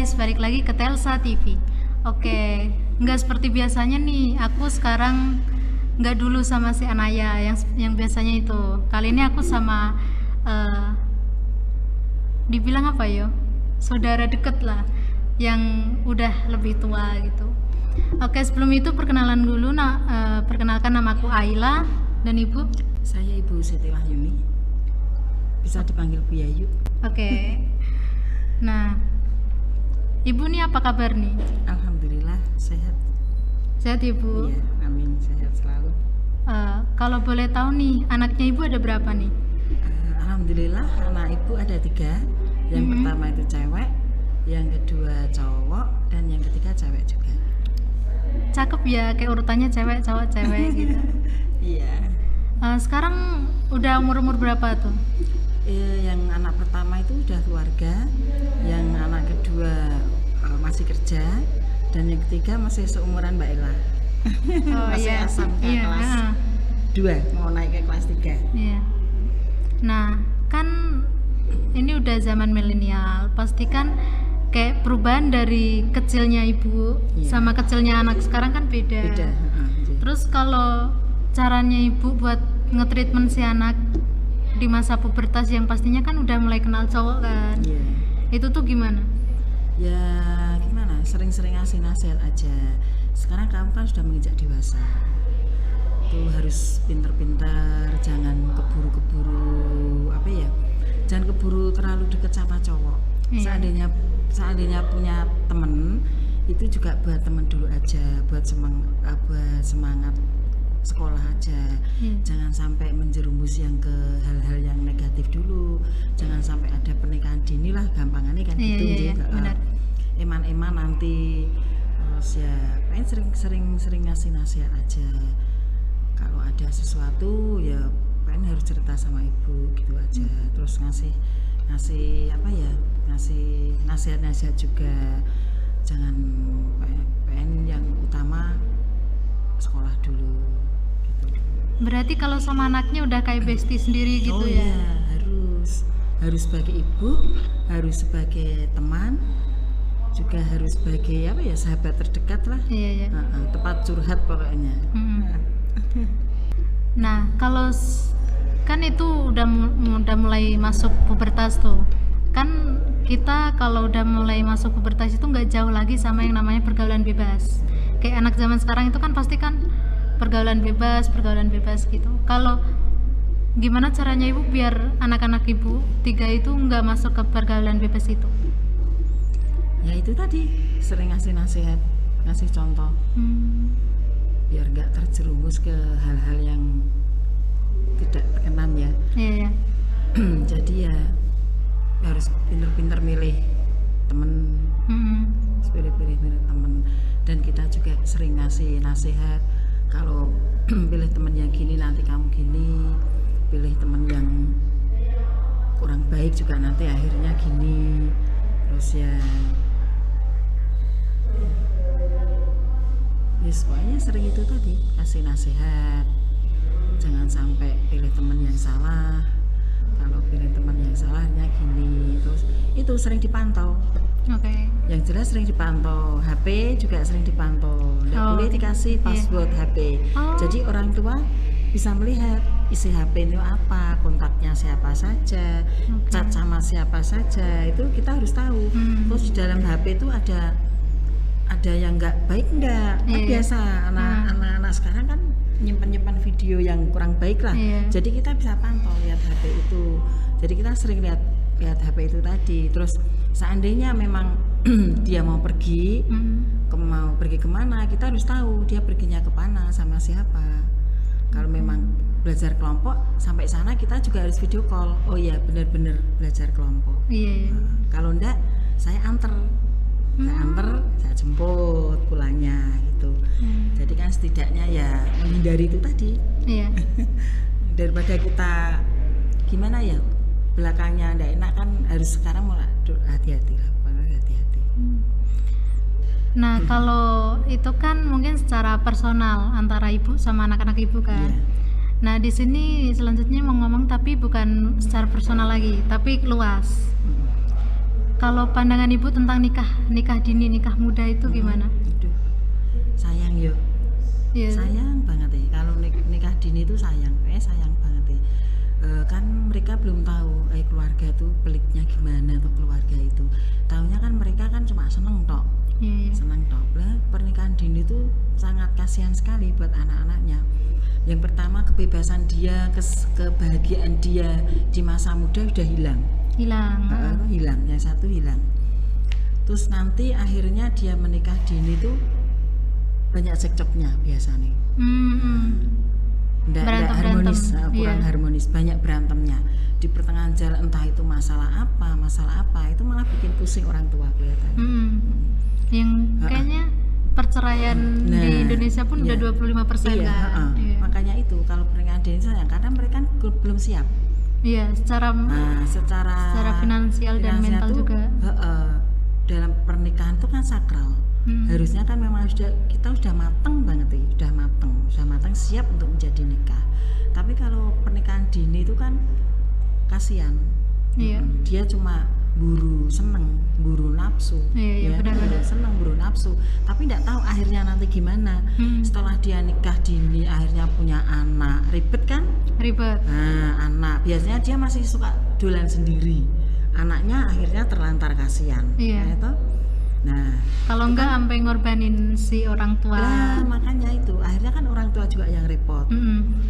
guys, balik lagi ke Telsa TV. Oke, nggak seperti biasanya nih. Aku sekarang nggak dulu sama si Anaya yang biasanya itu. Kali ini aku sama dibilang apa yo? Saudara deket lah, yang udah lebih tua gitu. Oke, sebelum itu perkenalan dulu. Perkenalkan, nama aku Ayla dan ibu. Saya Ibu Siti Wahyuni. Bisa dipanggil Bu Yayu. Oke. Nah, ibu nih apa kabar nih? Alhamdulillah sehat. Sehat ibu? Iya, amin, sehat selalu. Kalau boleh tahu nih, anaknya ibu ada berapa nih? Alhamdulillah anak ibu ada 3. Yang pertama itu cewek, yang kedua cowok, dan yang ketiga cewek juga. Cakep ya, kayak urutannya cewek, cowok, cewek gitu. Iya. Sekarang udah umur berapa tuh? Yang anak pertama itu udah keluarga, yang anak kedua masih kerja, dan yang ketiga masih seumuran Mbak Ella. Oh masih iya, SMK iya, kelas 2, mau naik ke kelas 3. Iya. Nah, kan ini udah zaman milenial, pasti kan kayak perubahan dari kecilnya ibu sama kecilnya anak sekarang kan beda. Beda. Terus kalau caranya ibu buat nge-treatment si anak di masa pubertas yang pastinya kan udah mulai kenal cowok kan, itu tuh gimana? Ya gimana, sering-sering ngasih nasihat aja. Sekarang kamu kan sudah menginjak dewasa, tuh harus pinter-pinter, jangan keburu-keburu jangan keburu terlalu deket sama cowok. Seandainya punya temen, itu juga buat temen dulu aja, buat semangat sekolah aja. Jangan sampai menjerumus yang ke hal-hal yang negatif dulu. Jangan sampai ada pernikahan dini lah, gampangannya kan gitu. Benar. Eman-eman nanti ya pengen sering ngasih nasihat aja. Kalau ada sesuatu ya pengen harus cerita sama ibu gitu aja. Terus ngasih nasihat juga. Jangan pengen yang utama sekolah dulu. Berarti kalau sama anaknya udah kayak bestie sendiri gitu ya? Iya, harus sebagai ibu, harus sebagai teman, juga harus sebagai sahabat terdekat lah. Iya. Tempat curhat pokoknya. Nah, kalau kan itu udah mulai masuk pubertas tuh. Kan kita kalau udah mulai masuk pubertas itu nggak jauh lagi sama yang namanya pergaulan bebas. Kayak anak zaman sekarang itu kan pasti kan pergaulan bebas gitu. Kalau gimana caranya ibu biar anak-anak ibu 3 itu nggak masuk ke pergaulan bebas itu? Ya itu tadi, sering ngasih nasihat, ngasih contoh, biar nggak terjerumus ke hal-hal yang tidak berkenan ya. Iya. Jadi ya harus pinter-pinter milih temen, pilih temen, dan kita juga sering ngasih nasihat. Kalau pilih temen yang gini nanti kamu gini, pilih temen yang kurang baik juga nanti akhirnya gini. Terus ya pokoknya sering itu tadi, kasih nasihat. Jangan sampai pilih temen yang salah. Kalau pilih teman yang salahnya gini. Terus itu sering dipantau. Yang jelas sering dipantau. HP juga sering dipantau. Nggak boleh dikasih password HP. Jadi orang tua bisa melihat isi HP itu apa, kontaknya siapa saja, chat sama siapa saja, itu kita harus tahu. Terus di dalam HP itu ada yang nggak baik nggak? Kan biasa anak-anak sekarang kan nyimpan video yang kurang baik lah. Jadi kita bisa pantau lihat HP itu. Jadi kita sering lihat HP itu tadi. Terus seandainya memang dia mau pergi kemana, kita harus tahu dia perginya ke mana, sama siapa. Kalau memang belajar kelompok sampai sana kita juga harus video call. Oh ya, benar-benar belajar kelompok. Kalau enggak, saya antar, saya jemput pulangnya gitu. Jadi kan setidaknya ya menghindari itu tadi. Daripada kita gimana ya, belakangnya enggak enak kan, harus sekarang mulai hati-hati lah, hati-hati. Nah, kalau itu kan mungkin secara personal antara ibu sama anak-anak ibu kan. Nah, di sini selanjutnya mau ngomong tapi bukan secara personal lagi, tapi luas. Kalau pandangan ibu tentang nikah dini, nikah muda itu gimana? Aduh, sayang yo. Iya. Sayang banget ya kalau nikah dini itu sayang banget ya. Kan mereka belum tahu keluarga tuh peliknya gimana tuh keluarga itu. Taunya kan mereka kan cuma seneng tok. Iya. Seneng tok. Lah pernikahan dini itu sangat kasihan sekali buat anak-anaknya. Yang pertama kebebasan dia, kebahagiaan dia di masa muda udah hilang. Hilang. Yang satu hilang. Terus nanti akhirnya dia menikah dini tuh banyak cekcoknya biasanya. Nggak harmonis, kurang harmonis, banyak berantemnya di pertengahan jalan, entah itu masalah apa itu malah bikin pusing orang tua kelihatannya. Yang kayaknya perceraian di Indonesia pun udah 25% kan. Iya. Makanya itu kalau pernikahan dini sayang karena mereka kan belum siap. Iya, secara finansial dan mental tuh, juga. Dalam pernikahan itu kan sakral. Harusnya kan memang kita sudah mateng banget ya, sudah mateng siap untuk menjadi nikah. Tapi kalau pernikahan dini itu kan kasihan. Iya. Dia cuma buru nafsu. Iya, benar-benar seneng buru nafsu. Tapi tidak tahu akhirnya nanti gimana. Setelah dia nikah dini akhirnya punya anak, ribet kan? Ribet. Nah, anak biasanya dia masih suka dolan sendiri. Anaknya akhirnya terlantar kasihan. Iya. Nah, kalau enggak sampai ngorbanin si orang tua. Nah, makanya itu akhirnya kan orang tua juga yang repot.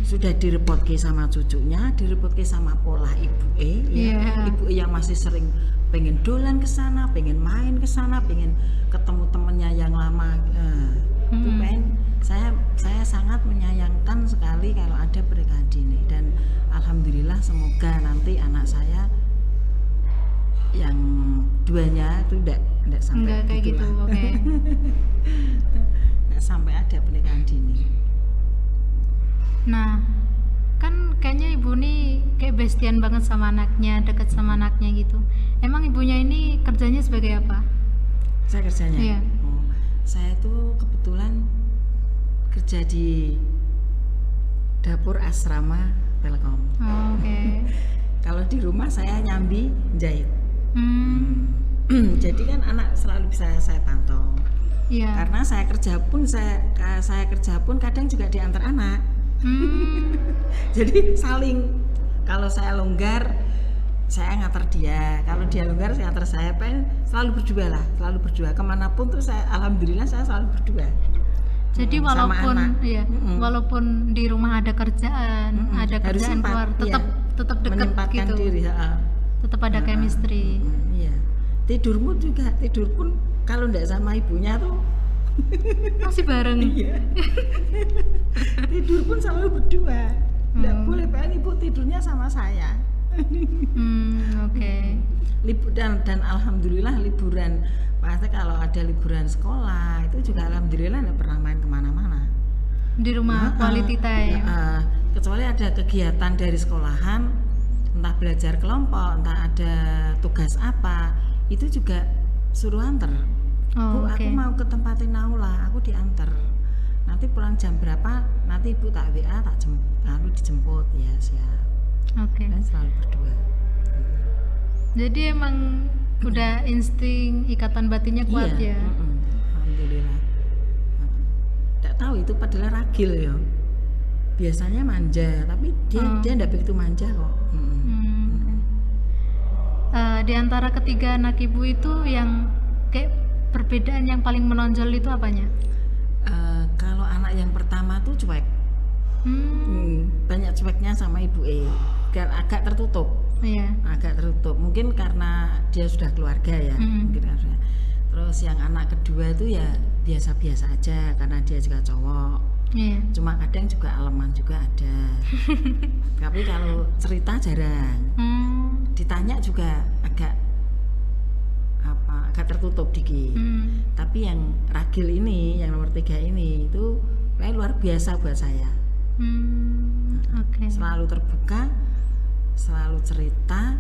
Sudah direpotke sama cucunya, direpotke sama pola ibu ibu yang masih sering pengen dolan ke sana, pengen main ke sana, pengen ketemu temennya yang lama. Itu saya sangat menyayangkan sekali kalau ada pernikahan dini, dan alhamdulillah semoga nanti anak saya yang duanya itu enggak sampai kayak gitu. Oke. Enggak sampai ada pernikahan dini. Nah, kan kayaknya ibu nih kayak bestian banget sama anaknya, deket sama anaknya gitu. Emang ibunya ini kerjanya sebagai apa? Saya kerjanya? Iya. Saya itu kebetulan kerja di dapur asrama Telkom. Oke. Kalau di rumah saya nyambi jahit. Jadi kan anak selalu bisa saya pantau. Iya. Karena saya kerja pun kadang juga diantar anak. Jadi saling, kalau saya longgar saya ngantar dia, kalau dia longgar saya ngantar saya, selalu berdua kemanapun tuh saya, alhamdulillah saya selalu berdua. Jadi walaupun di rumah ada kerjaan, keluar, tetap dekat menyempatkan gitu. Diri, tetap ada chemistry. Iya. Tidur pun kalau enggak sama ibunya tuh masih bareng. Iya. Tidur pun selalu berdua. Enggak boleh pengen ibu tidurnya sama saya. Oke. Dan alhamdulillah liburan, pasti kalau ada liburan sekolah itu juga alhamdulillah enggak pernah main kemana-mana. Di rumah quality time. Kecuali ada kegiatan dari sekolahan, entah belajar kelompok, entah ada tugas apa, itu juga suruh antar. Bu, aku mau ke tempat naula, aku diantar. Nanti pulang jam berapa? Nanti ibu tak WA, lalu dijemput, ya siap. Oke. Dan selalu berdua. Jadi emang udah insting ikatan batinnya kuat ya. Alhamdulillah. Tidak tahu itu padahal ragil ya. Biasanya manja, tapi dia tidak begitu manja kok. Di antara ketiga anak ibu itu yang kayak perbedaan yang paling menonjol itu apanya? Kalau anak yang pertama tuh cuek. Banyak cueknya sama ibu dan agak tertutup. Iya. Agak tertutup. Mungkin karena dia sudah keluarga ya. Mungkin karena. Terus yang anak kedua itu ya biasa-biasa aja karena dia juga cowok. Iya. Cuma kadang juga aleman juga ada. Tapi kalau cerita jarang. Ditanya juga agak tertutup dikit. Tapi yang ragil ini, yang nomor 3 ini itu kayak luar biasa buat saya. Selalu terbuka, selalu cerita,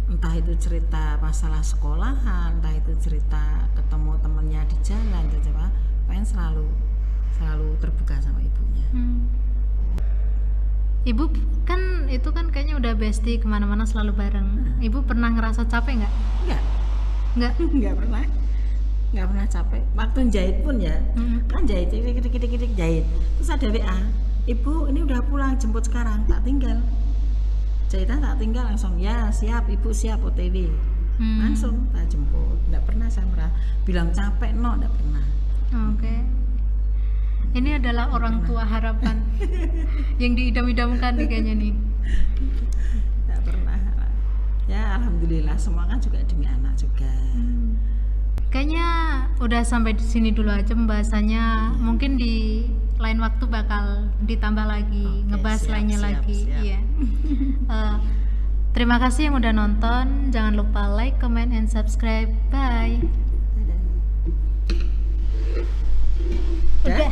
entah itu cerita masalah sekolahan, entah itu cerita ketemu temennya di jalan, gitu apa, pengen selalu terbuka sama ibunya. Ibu kan kayaknya udah bestie, kemana-mana selalu bareng. Ibu pernah ngerasa capek nggak? Enggak. Enggak. Nggak pernah capek. Waktu jahit pun ya, kan jahit, titik jahit. Terus ada WA, ibu ini udah pulang, jemput sekarang, tak tinggal. Jahitan tak tinggal langsung, ya siap ibu, siap OTW. Langsung tak jemput. Nggak pernah saya bilang capek, no, nggak pernah. Oke. Ini adalah orang tua harapan yang diidam-idamkan nih kayaknya nih. Nggak pernah. Ya alhamdulillah, semua kan juga demi anak juga. Kayaknya udah sampai di sini dulu aja pembahasannya. Mungkin di lain waktu bakal ditambah lagi, ngebahas lainnya lagi. Siap. Iya. Terima kasih yang udah nonton. Jangan lupa like, comment, and subscribe. Bye. Dadah. Udah.